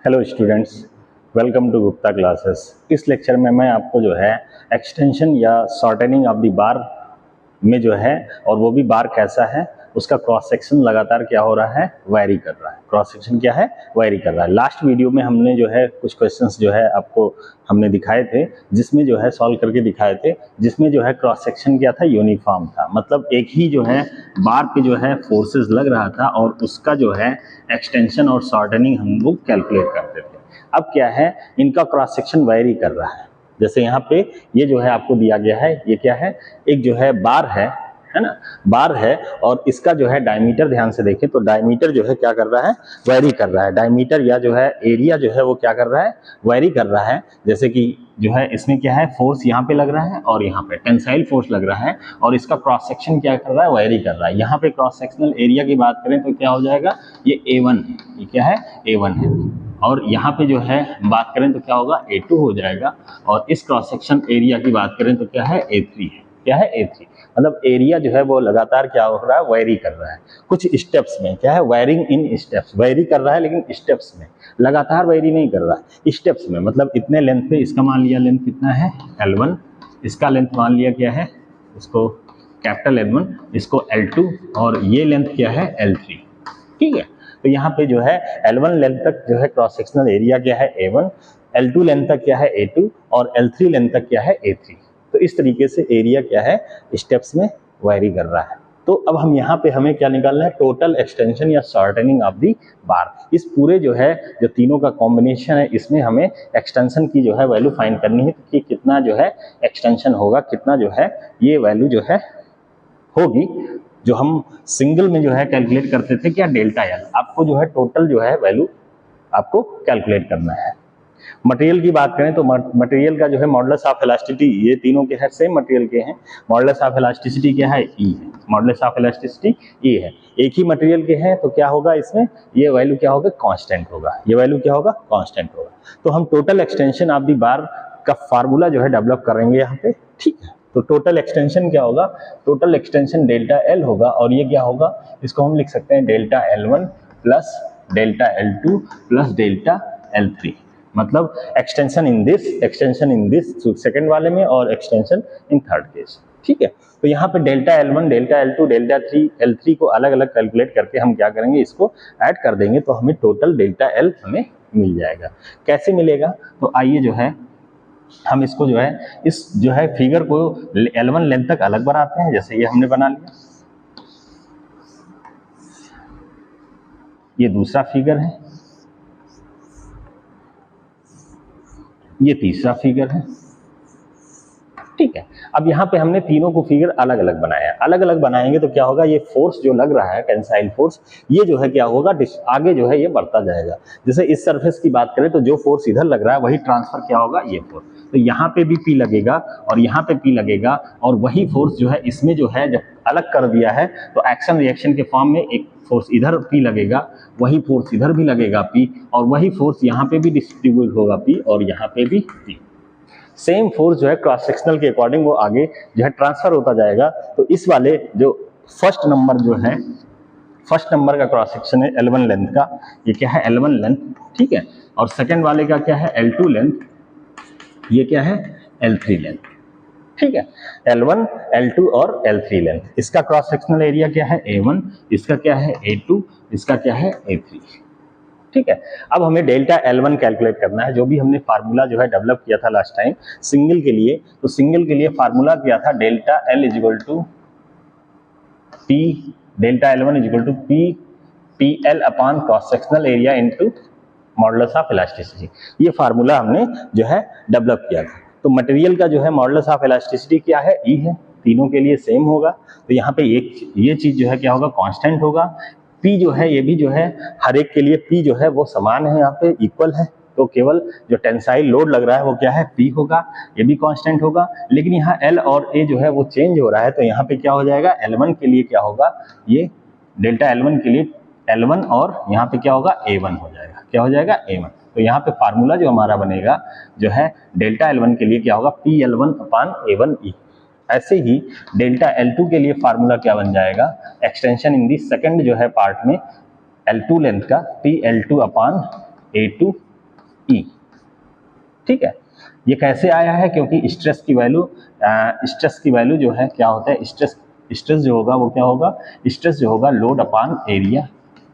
Hello students, welcome to Gupta classes. इस lecture में मैं आपको जो है एक्सटेंशन या शॉर्टनिंग ऑफ द बार में जो है, और वो भी बार कैसा है, उसका क्रॉस सेक्शन लगातार क्या हो रहा है, वैरी कर रहा है। क्रॉस सेक्शन क्या है, वैरी कर रहा है। लास्ट वीडियो में हमने जो है कुछ क्वेश्चंस जो है आपको हमने दिखाए थे, जिसमें जो है सॉल्व करके दिखाए थे, जिसमें जो है क्रॉस सेक्शन क्या था, यूनिफॉर्म था। मतलब एक ही जो है बार पे जो है फोर्सेस लग रहा था और उसका जो है एक्सटेंशन और शॉर्टनिंग हम लोग कैलकुलेट करते थे। अब क्या है, इनका क्रॉस सेक्शन वैरी कर रहा है। जैसे यहाँ पे ये जो है आपको दिया गया है, ये क्या है, एक जो है बार है ना, बार है, और इसका जो है डायमीटर ध्यान से देखें तो डायमीटर जो है क्या कर रहा है, वैरी कर रहा है। डायमीटर या जो है एरिया जो है वो क्या कर रहा है, वैरी कर रहा है। जैसे कि जो है इसमें क्या है, फोर्स यहाँ पे लग रहा है और यहाँ पे टेंसाइल फोर्स लग रहा है, और इसका क्रॉस सेक्शन क्या कर रहा है, वैरी कर रहा है। यहाँ पे क्रॉस सेक्शनल एरिया की बात करें तो क्या हो जाएगा, ये A1 है, ये क्या है, A1 है। और यहाँ पे जो है बात करें तो क्या होगा, A2 हो जाएगा। और इस क्रॉस सेक्शन एरिया की बात करें तो क्या है, A3 है। क्या है, A3। मतलब एरिया जो है वो लगातार क्या हो रहा है, वैरी कर रहा है कुछ स्टेप्स में। क्या है, वायरिंग इन स्टेप्स, वैरी कर रहा है लेकिन स्टेप्स में, लगातार वैरी नहीं कर रहा है, स्टेप्स में। मतलब इतने लेंथ पे इसका मान लिया लेंथ कितना है, L1, इसका लेंथ मान लिया क्या है, इसको कैपिटल L1, इसको L2, और ये लेंथ क्या है, L3। ठीक है, तो यहाँ पे जो है L1 लेंथ तक जो है क्रॉस सेक्शनल एरिया क्या है, A1, L2 लेंथ तक क्या है, A2, और L3 लेंथ तक क्या है, A3। तो इस तरीके से एरिया क्या है, स्टेप्स में वैरी कर रहा है। तो अब हम यहाँ पे हमें क्या निकालना है, टोटल एक्सटेंशन या शॉर्टनिंग ऑफ दी बार। इस पूरे जो है, जो तीनों का कॉम्बिनेशन है, इसमें हमें एक्सटेंशन की जो है वैल्यू फाइंड करनी है कि कितना जो है एक्सटेंशन होगा, कितना जो है ये वैल्यू जो है होगी। जो हम सिंगल में जो है कैलकुलेट करते थे क्या, डेल्टा एल। आपको जो है टोटल जो है वैल्यू आपको कैलकुलेट करना है। मटेरियल की बात करें तो मटेरियल का जो है मॉडुलस ऑफ इलास्टिसिटी, ये तीनों के है सेम मटेरियल के हैं। मॉडुलस ऑफ इलास्टिसिटी क्या है, ई है। मॉडुलस ऑफ इलास्टिसिटी ई है। एक ही मटेरियल के हैं तो क्या होगा, इसमें ये वैल्यू क्या होगा, कांस्टेंट होगा। ये वैल्यू क्या होगा, कांस्टेंट होगा। तो हम टोटल एक्सटेंशन ऑफ द बार का फार्मूला जो है डेवलप करेंगे यहाँ पे। ठीक है, तो टोटल एक्सटेंशन क्या होगा, टोटल एक्सटेंशन डेल्टा एल होगा, और ये क्या होगा, इसको हम लिख सकते हैं delta L1 plus delta L2 plus delta L3। मतलब एक्सटेंशन इन दिस सेकंड वाले में, और एक्सटेंशन इन थर्ड केस। ठीक है, तो यहाँ पे delta L1, delta L2, delta L3 को अलग अलग कैलकुलेट करके हम क्या करेंगे, इसको ऐड कर देंगे तो हमें टोटल डेल्टा L हमें मिल जाएगा। कैसे मिलेगा, तो आइए जो है हम इसको जो है, इस जो है फिगर को L1 लेंथ तक अलग बनाते हैं। जैसे ये हमने बना लिया, ये दूसरा फिगर है, ये तीसरा फिगर है। ठीक है, अब यहाँ पे हमने तीनों को फिगर अलग अलग बनाया है। अलग अलग बनाएंगे तो क्या होगा, ये फोर्स जो लग रहा है, टेंसाइल फोर्स, ये जो है क्या होगा, आगे जो है ये बढ़ता जाएगा। जैसे इस सरफेस की बात करें तो जो फोर्स इधर लग रहा है वही ट्रांसफर क्या होगा, ये फोर्स। तो यहाँ पे भी P लगेगा और यहाँ पे P लगेगा, और वही फोर्स जो है इसमें जो है जब अलग कर दिया है तो एक्शन रिएक्शन के फॉर्म में एक फोर्स इधर P लगेगा, वही फोर्स इधर भी लगेगा P, और वही फोर्स यहाँ पे भी डिस्ट्रीब्यूट होगा P, और यहाँ पे भी P। सेम फोर्स जो है क्रॉस सेक्शनल के अकॉर्डिंग वो आगे जो है ट्रांसफर होता जाएगा। तो इस वाले जो फर्स्ट नंबर जो है, फर्स्ट नंबर का क्रॉस सेक्शन है L1 लेंथ का, ये क्या है, L1 लेंथ। ठीक है, और सेकंड वाले का क्या है, L2 लेंथ, ये क्या है, L3 लेंथ। ठीक है, L1, L2 और L3 लेंथ। इसका क्रॉस सेक्शनल एरिया क्या है, A1, इसका क्या है, A2, इसका क्या है, A3। ठीक है, अब हमें डेल्टा L1 कैलकुलेट करना है। जो भी हमने फार्मूला जो है डेवलप किया था लास्ट टाइम सिंगल के लिए, तो सिंगल के लिए फार्मूला किया था delta L is equal to P, delta L1 is equal to PL upon cross sectional area into modulus of elasticity. ये फार्मूला हमने जो है डेवलप किया था। तो मटेरियल का जो है मॉडुलस ऑफ इलास्टिसिटी क्या है, E है। तीनों के लिए सेम होगा, तो यहाँ पे एक ये चीज जो है क्या होगा, कांस्टेंट होगा। P जो है, ये भी जो है हर एक के लिए P जो है वो समान है, यहाँ पे इक्वल है। तो केवल जो टेंसाइल लोड लग रहा है वो क्या है, P होगा, ये भी कांस्टेंट होगा। लेकिन यहाँ L और A जो है वो चेंज हो रहा है, तो यहाँ पे क्या हो जाएगा, L1 के लिए क्या होगा, ये डेल्टा L1 के लिए L1, और यहाँ पे क्या होगा, A1 हो जाएगा। क्या हो जाएगा, A1। तो यहाँ पे फार्मूला जो हमारा बनेगा जो है डेल्टा L1 के लिए क्या होगा, PL1 अपान A1E। ऐसे ही डेल्टा L2 के लिए फार्मूला क्या बन जाएगा, एक्सटेंशन इन दी सेकंड जो है पार्ट में L2 लेंथ का PL2 अपान A2 ई। ठीक है, ये कैसे आया है, क्योंकि स्ट्रेस की वैल्यू जो है क्या होता है, स्ट्रेस जो होगा वो क्या होगा, स्ट्रेस जो होगा लोड अपॉन एरिया।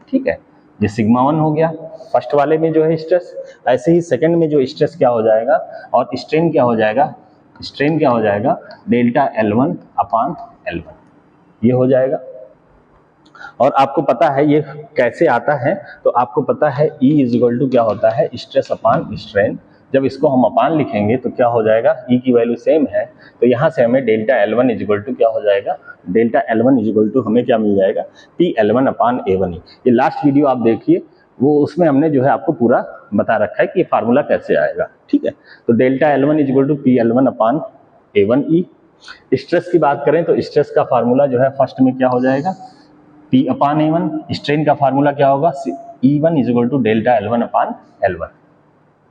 ठीक है, ये सिग्मा 1 हो गया फर्स्ट वाले में जो है स्ट्रेस, ऐसे ही सेकंड में जो स्ट्रेस क्या हो जाएगा और स्ट्रेन क्या हो जाएगा, डेल्टा L1 अपॉन L1 ये हो जाएगा। और आपको पता है ये कैसे आता है, तो आपको पता है E इज इक्वल टू क्या होता है, स्ट्रेस अपॉन स्ट्रेन। जब इसको हम अपान लिखेंगे तो क्या हो जाएगा, E की वैल्यू सेम है, तो यहाँ से हमें delta L1 is equal to क्या हो जाएगा, delta L1 is equal to हमें क्या मिल जाएगा, PL1 अपॉन A1E। ये लास्ट वीडियो आप देखिए, वो उसमें हमने जो है आपको पूरा बता रखा है कि ये फार्मूला कैसे आएगा। ठीक है, तो delta L1 is equal to PL1 upon A1E। Stress की बात करें तो स्ट्रेस का फार्मूला जो है फर्स्ट में क्या हो जाएगा, P अपॉन A1। स्ट्रेन का फार्मूला क्या होगा, E1 is equal to delta L1 upon L1।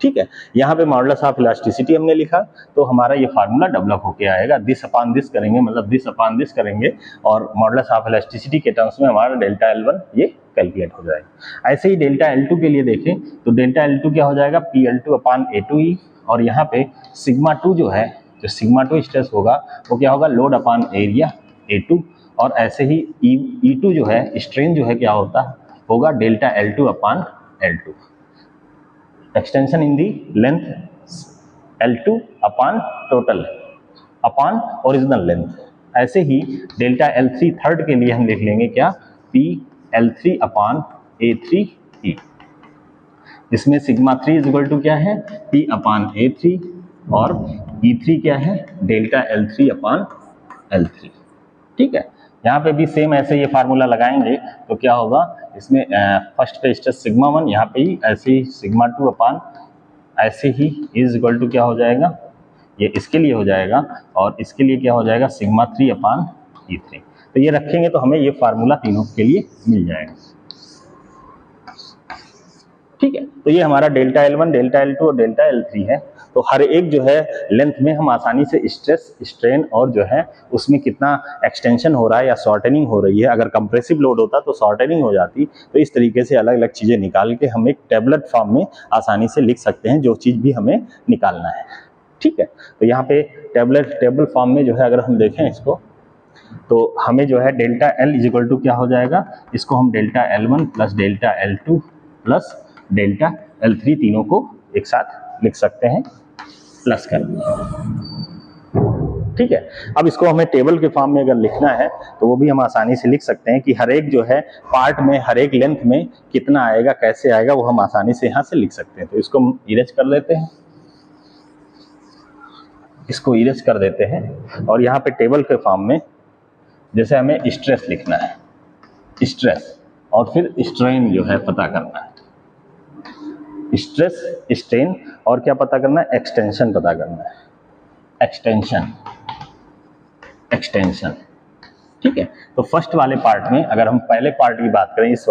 ठीक है, यहाँ पे मॉडुलस ऑफ इलास्टिसिटी हमने लिखा, तो हमारा ये फार्मूला डेवलप होके आएगा, दिस अपॉन दिस करेंगे, मतलब दिस अपॉन दिस करेंगे और मॉडुलस ऑफ इलास्टिसिटी के टर्म्स में हमारा डेल्टा L1 ये कैलकुलेट हो जाएगा। ऐसे ही डेल्टा L2 के लिए देखें तो डेल्टा L2 क्या हो जाएगा, PL2 अपॉन A2E। और यहाँ पे सिग्मा 2 जो है, जो सिग्मा 2 स्ट्रेस होगा वो क्या होगा, लोड अपॉन एरिया A2। और ऐसे ही E2 जो है स्ट्रेन जो है क्या होगा delta L2 upon L2। Extension in the length L2 upon total upon original length. ऐसे ही डेल्टा L3 थर्ड के लिए हम लिख लेंगे क्या, PL3 अपॉन A3E। इसमें सिग्मा 3 इज इक्वल टू क्या है, P अपॉन A3 और E3 क्या है, डेल्टा L3 अपॉन L3। ठीक है, यहाँ पे भी सेम ऐसे ये फार्मूला लगाएंगे तो क्या होगा, इसमें फर्स्ट पे स्ट्रेस सिग्मा 1, यहाँ पे ही ऐसे ही सिग्मा 2 अपॉन ऐसे ही इज इक्वल टू क्या हो जाएगा, ये इसके लिए हो जाएगा और इसके लिए क्या हो जाएगा, सिग्मा 3 अपॉन E3। तो ये रखेंगे तो हमें ये फार्मूला तीनों के लिए मिल जाएगा। ठीक है, तो ये हमारा डेल्टा L1, डेल्टा L2 और डेल्टा L3 है। तो हर एक जो है लेंथ में हम आसानी से स्ट्रेस, स्ट्रेन और जो है उसमें कितना एक्सटेंशन हो रहा है या शॉर्टनिंग हो रही है, अगर कंप्रेसिव लोड होता तो शॉर्टनिंग हो जाती, तो इस तरीके से अलग अलग चीज़ें निकाल के हम एक टेबलेट फॉर्म में आसानी से लिख सकते हैं जो चीज़ भी हमें निकालना है। ठीक है, तो यहाँ पे टेबल फॉर्म में जो है अगर हम देखें इसको, तो हमें जो है delta L is equal to क्या हो जाएगा, इसको हम delta L1 plus delta L2 plus delta L3 तीनों को एक साथ लिख सकते हैं प्लस कर। ठीक है, अब इसको हमें टेबल के फॉर्म में अगर लिखना है तो वो भी हम आसानी से लिख सकते हैं कि हर एक जो है पार्ट में, हर एक लेंथ में कितना आएगा, कैसे आएगा, वो हम आसानी से यहाँ से लिख सकते हैं। तो इसको हम इरेज कर लेते हैं, इसको इरेज कर देते हैं और यहाँ पे टेबल के फॉर्म में जैसे हमें स्ट्रेस लिखना है, स्ट्रेस और फिर स्ट्रेन जो है पता करना है, स्ट्रेस, स्ट्रेन और क्या पता करना है, एक्सटेंशन पता करना है, एक्सटेंशन। ठीक है, तो फर्स्ट वाले पार्ट में अगर हम पहले पार्ट की बात करें, इस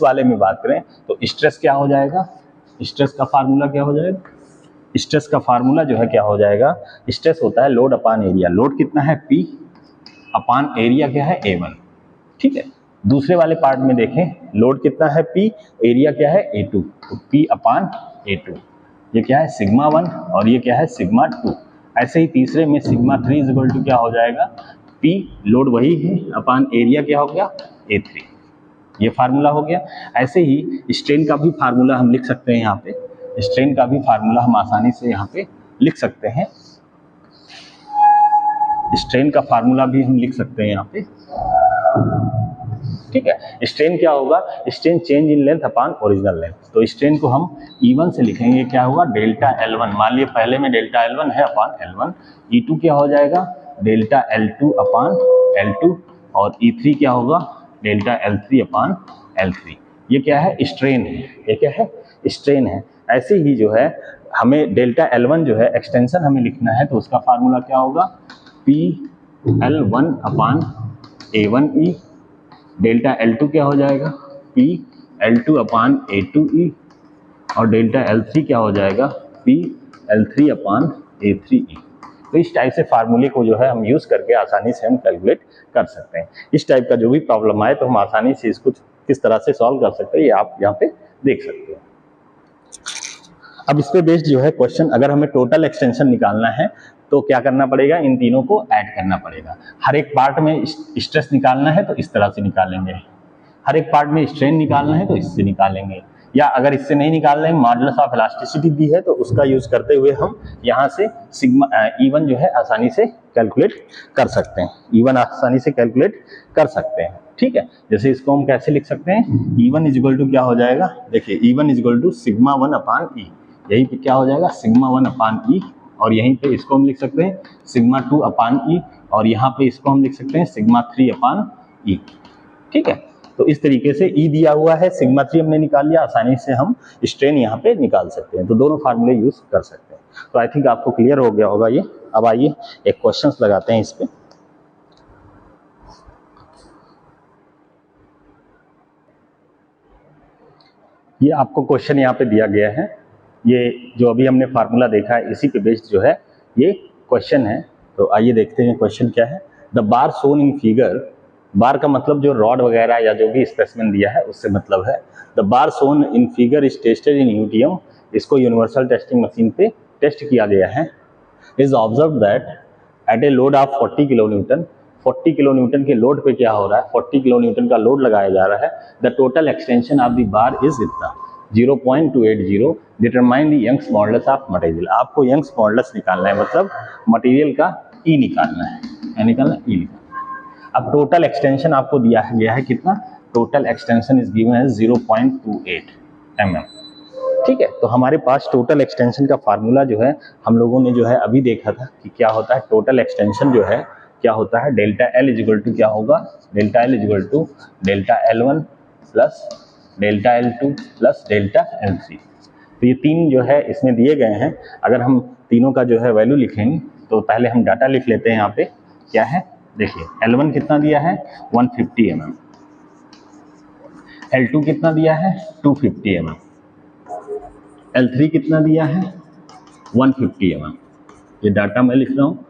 वाले में बात करें तो स्ट्रेस क्या हो जाएगा, स्ट्रेस का फार्मूला क्या हो जाएगा, स्ट्रेस का फार्मूला जो है क्या हो जाएगा, स्ट्रेस होता है लोड अपॉन एरिया। लोड कितना है, P अपॉन एरिया क्या है, A1। ठीक है, दूसरे वाले पार्ट में देखें, लोड कितना है P, एरिया क्या है A2, तो P अपॉन A2 ये क्या है सिग्मा 1 और ये क्या है सिग्मा 2। ऐसे ही तीसरे में सिग्मा 3 इज इक्वल टू क्या हो जाएगा, P लोड वही है अपॉन एरिया क्या हो गया A3, ये फार्मूला हो गया। ऐसे ही स्ट्रेन का भी फार्मूला हम लिख सकते हैं, यहाँ पे स्ट्रेन का भी फार्मूला हम आसानी से यहाँ पे लिख सकते हैं, स्ट्रेन का फार्मूला भी हम लिख सकते हैं यहाँ पे। ठीक है, स्ट्रेन क्या होगा, strain change in length upon original length. तो स्ट्रेन को हम E1 से लिखेंगे, क्या होगा डेल्टा L1, मान लिया पहले में डेल्टा L1 है अपॉन L1। E2 क्या हो जाएगा डेल्टा L2 अपॉन L2 और E3 क्या होगा डेल्टा L3 अपॉन L3। ये क्या है, स्ट्रेन है, ये क्या है, स्ट्रेन है। ऐसे ही जो है हमें डेल्टा L1 जो है एक्सटेंशन हमें लिखना है, तो उसका फार्मूला क्या होगा, PL1 upon A1E। Delta L2 क्या हो जाएगा, PL2 अपॉन A2E और डेल्टा L3 क्या हो जाएगा, PL3 अपॉन A3E। तो इस टाइप से फार्मूले को जो है हम यूज़ करके आसानी से हम कैलकुलेट कर सकते हैं। इस टाइप का जो भी प्रॉब्लम आए तो हम आसानी से इसको किस तरह से सॉल्व कर सकते हैं, ये आप यहाँ पे देख सकते हैं। अब इस पे बेस्ड जो है क्वेश्चन, अगर हमें टोटल एक्सटेंशन निकालना है तो क्या करना पड़ेगा, इन तीनों को ऐड करना पड़ेगा। हर एक पार्ट में स्ट्रेस निकालना है तो इस तरह से निकालेंगे, हर एक पार्ट में स्ट्रेन निकालना है तो इससे निकालेंगे, या अगर इससे नहीं निकाल रहे हैं, मॉडुलस ऑफ इलास्टिसिटी दी है तो उसका यूज करते हुए हम यहाँ से सिग्मा E1 जो है आसानी से कैलकुलेट कर सकते हैं, E1 आसानी से कैलकुलेट कर सकते हैं। ठीक है, जैसे इसको हम कैसे लिख सकते हैं, E1 इज इक्वल टू क्या हो जाएगा, देखिए E1 is equal to sigma 1 upon E, यहीं पे क्या हो जाएगा सिग्मा 1 अपान ई, और यहीं पे इसको हम लिख सकते हैं सिग्मा 2 अपान ई, और यहाँ पे इसको हम लिख सकते हैं सिग्मा 3 अपान ई। ठीक है, तो इस तरीके से E दिया हुआ है, सिग्मा 3 हमने निकाल लिया, आसानी से हम स्ट्रेन यहाँ पे निकाल सकते हैं, तो दोनों फार्मूले यूज कर सकते हैं। तो आई थिंक आपको क्लियर हो गया होगा ये। अब आइए एक क्वेश्चंस लगाते हैं इस पे। ये आपको क्वेश्चन यहाँ पे दिया गया है, ये जो अभी हमने फार्मूला देखा है इसी पे बेस्ड जो है ये क्वेश्चन है। तो आइए देखते हैं क्वेश्चन क्या है। The bar shown in figure, bar का मतलब जो रॉड वगैरह या जो भी स्पेसिमेन दिया है उससे मतलब है। The bar shown in figure is tested in UTM, इसको यूनिवर्सल टेस्टिंग मशीन पे टेस्ट किया गया है। Is observe that at a load of 40 kilo Newton, 40 kilo Newton के लोड पे क्या हो रहा है, 40 किलो न्यूटन का लोड लगाया जा रहा है। The total extension of the bar is इतना 0.280, determine the Young's modulus of material. आपको यंग्स मॉडुलस निकालना है, मतलब मटेरियल का ई निकालना है, क्या निकालना है, ई निकालना है। अब टोटल एक्सटेंशन आपको दिया गया है कितना, टोटल एक्सटेंशन इज गिवन है 0.28 mm। ठीक है, तो हमारे पास टोटल एक्सटेंशन का फार्मूला जो है हम लोगों ने जो है अभी देखा था कि क्या होता है, टोटल एक्सटेंशन जो है क्या होता है, delta L is equal to क्या होगा, delta L is equal to delta L1 plus delta L2 plus delta L3। तो ये तीन जो है इसमें दिए गए हैं। अगर हम तीनों का जो है वैल्यू लिखेंगे तो पहले हम डाटा लिख लेते हैं। यहाँ पे क्या है, देखिए L1 कितना दिया है 150 mm, L2 कितना दिया है 250 mm, L3 कितना दिया है 150 mm। ये डाटा मैं लिख रहा हूँ।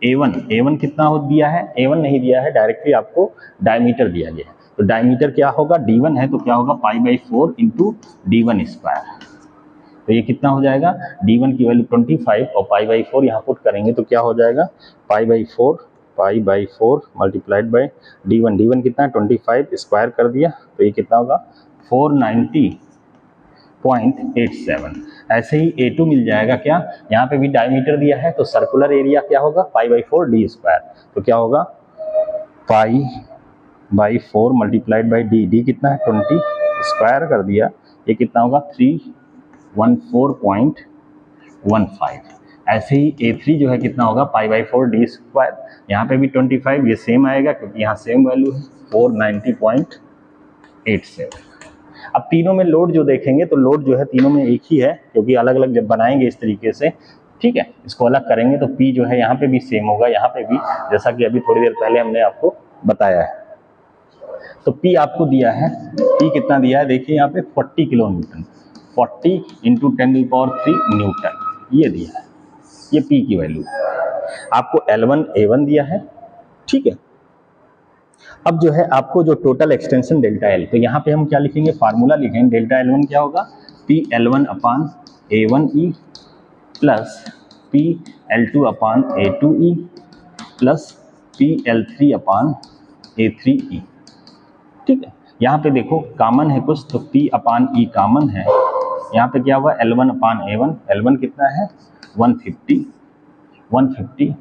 A1 कितना दिया है, A1 नहीं दिया है, डायरेक्टली आपको डायमीटर दिया गया है। तो डायमीटर क्या होगा, D1 है तो क्या होगा π/4 इंटू D1 स्क्वायर। तो ये कितना हो जाएगा, D1 की वैल्यू 25 और π/4 यहाँ पुट करेंगे तो क्या हो जाएगा π/4 मल्टीप्लाइड बाई D1 कितना है 25 स्क्वायर कर दिया तो ये कितना होगा 490.87। ऐसे ही A2 मिल जाएगा, क्या यहाँ पे भी डायमीटर दिया है तो सर्कुलर एरिया क्या होगा π/4 D स्क्वायर। तो क्या होगा π/4 मल्टीप्लाइड बाई D कितना है 20 स्क्वायर कर दिया, ये कितना होगा 314.15। ऐसे ही A3 जो है कितना होगा π/4 D स्क्वायर, यहाँ पे भी 25, ये सेम आएगा क्योंकि यहाँ सेम वैल्यू है 490.87। अब तीनों में लोड जो देखेंगे तो लोड जो है तीनों में एक ही है, क्योंकि अलग अलग जब बनाएंगे इस तरीके से, ठीक है, इसको अलग करेंगे तो P जो है यहाँ पे भी सेम होगा, यहाँ पे भी, जैसा कि अभी थोड़ी देर पहले हमने आपको बताया है। तो P आपको दिया है, P कितना दिया है, देखिए यहाँ पे 40 किलो न्यूटन, 40 इंटू 10⁻³ न्यूटन ये दिया है, ये P की वैल्यू। आपको L1 A1 दिया है, ठीक है। अब जो है आपको जो टोटल एक्सटेंशन डेल्टा L, तो यहाँ पे हम क्या लिखेंगे, फार्मूला लिखेंगे, डेल्टा L1 क्या होगा PL1 अपान A1E प्लस PL2 अपान A2E प्लस PL3 अपान A3E। ठीक है, यहाँ पे देखो कॉमन है कुछ तो P अपान E कॉमन है, यहाँ पे क्या हुआ L1 अपान A1, L1 कितना है 150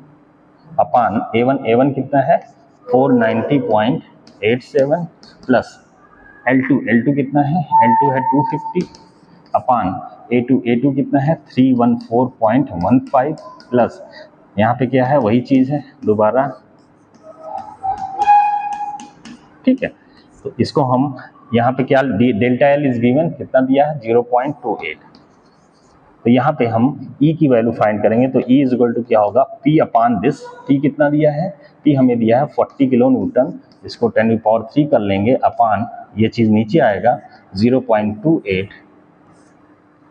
अपान A1 कितना है 490.87 प्लस L2 कितना है, L2 है 250 अपान A2 कितना है 314.15 प्लस यहाँ पे क्या है वही चीज़ है दोबारा, ठीक है। तो इसको हम यहाँ पे क्या डेल्टा L इज गिवन कितना दिया है 0.28। तो यहाँ पे हम E की वैल्यू फाइंड करेंगे तो E इज इक्वल टू क्या होगा P अपान दिस, P कितना दिया है, P हमें दिया है 40 किलो न्यूटन, इसको 10⁻³ कर लेंगे अपान ये चीज़ नीचे आएगा 0.28,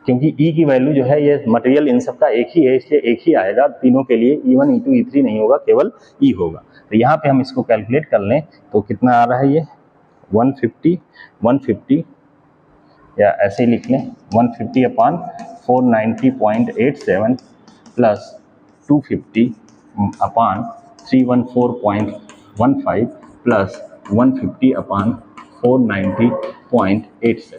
क्योंकि E की वैल्यू जो है ये मटेरियल इन सब का एक ही है इसलिए एक ही आएगा तीनों के लिए, E1 E2 E3 नहीं होगा, केवल E होगा। तो यहाँ पे हम इसको कैलकुलेट कर लें तो कितना आ रहा है ये 150 या ऐसे ही लिख लें 150 upon 490.87 plus 250 upon 314.15 plus 150 upon 490.87।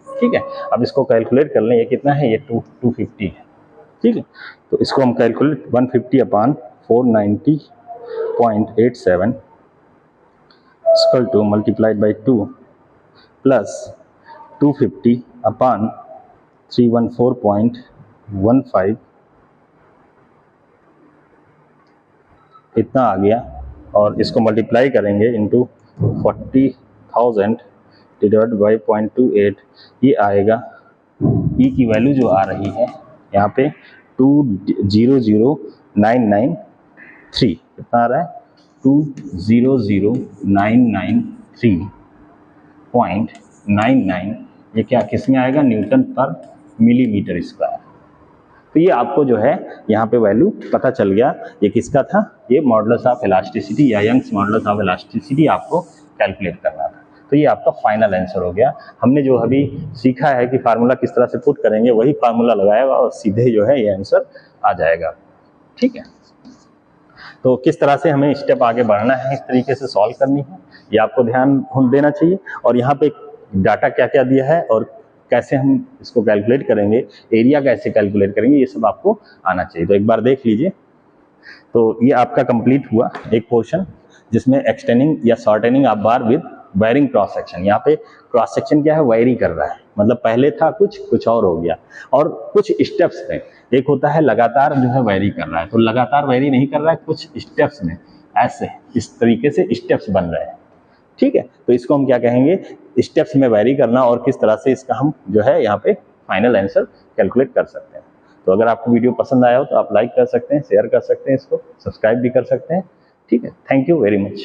ठीक है, अब इसको कैलकुलेट कर लें, ये कितना है, ये 250 है। ठीक है, तो इसको हम calculate 150 upon 490.87 equal two multiplied by 2 plus 250 upon 314.15 इतना आ गया, और इसको मल्टीप्लाई करेंगे इंटू 40,000 डिवाइड बाई 0.28, ये आएगा ई की वैल्यू जो आ रही है यहाँ पे 200,993 कितना आ रहा है, 200,993.99, ये क्या किस में आएगा, न्यूटन पर मिलीमीटर स्क्वायर। तो ये आपको जो है यहाँ पे वैल्यू पता चल गया, ये किसका था, ये मॉडुलस ऑफ इलास्टिसिटी या यंग्स मॉडुलस ऑफ इलास्टिसिटी आपको कैलकुलेट करना था। तो ये आपका फाइनल आंसर हो गया। हमने जो अभी सीखा है कि फार्मूला किस तरह से पुट करेंगे, वही फार्मूला लगाएगा और सीधे जो है ये आंसर आ जाएगा। ठीक है, तो किस तरह से हमें स्टेप आगे बढ़ना है, इस तरीके से सॉल्व करनी है, ये आपको ध्यान देना चाहिए। और यहाँ पे डाटा क्या क्या दिया है और कैसे हम इसको कैलकुलेट करेंगे, एरिया कैसे कैलकुलेट करेंगे, ये सब आपको आना चाहिए। तो एक बार देख लीजिए। तो ये आपका कंप्लीट हुआ एक पोर्शन जिसमें एक्सटेंडिंग या shortening of bar with wiring cross section. यहाँ पे क्रॉस सेक्शन क्या है, वायरी कर रहा है, मतलब पहले था कुछ और हो गया, और कुछ स्टेप्स में, एक होता है लगातार जो है वायरी कर रहा है, तो लगातार वायरी नहीं कर रहा है, कुछ स्टेप्स में ऐसे इस तरीके से स्टेप्स बन रहे हैं। ठीक है, तो इसको हम क्या कहेंगे, स्टेप्स में वैरी करना, और किस तरह से इसका हम जो है यहाँ पे फाइनल आंसर कैलकुलेट कर सकते हैं। तो अगर आपको वीडियो पसंद आया हो तो आप लाइक कर सकते हैं, शेयर कर सकते हैं, इसको सब्सक्राइब भी कर सकते हैं। ठीक है, थैंक यू वेरी मच।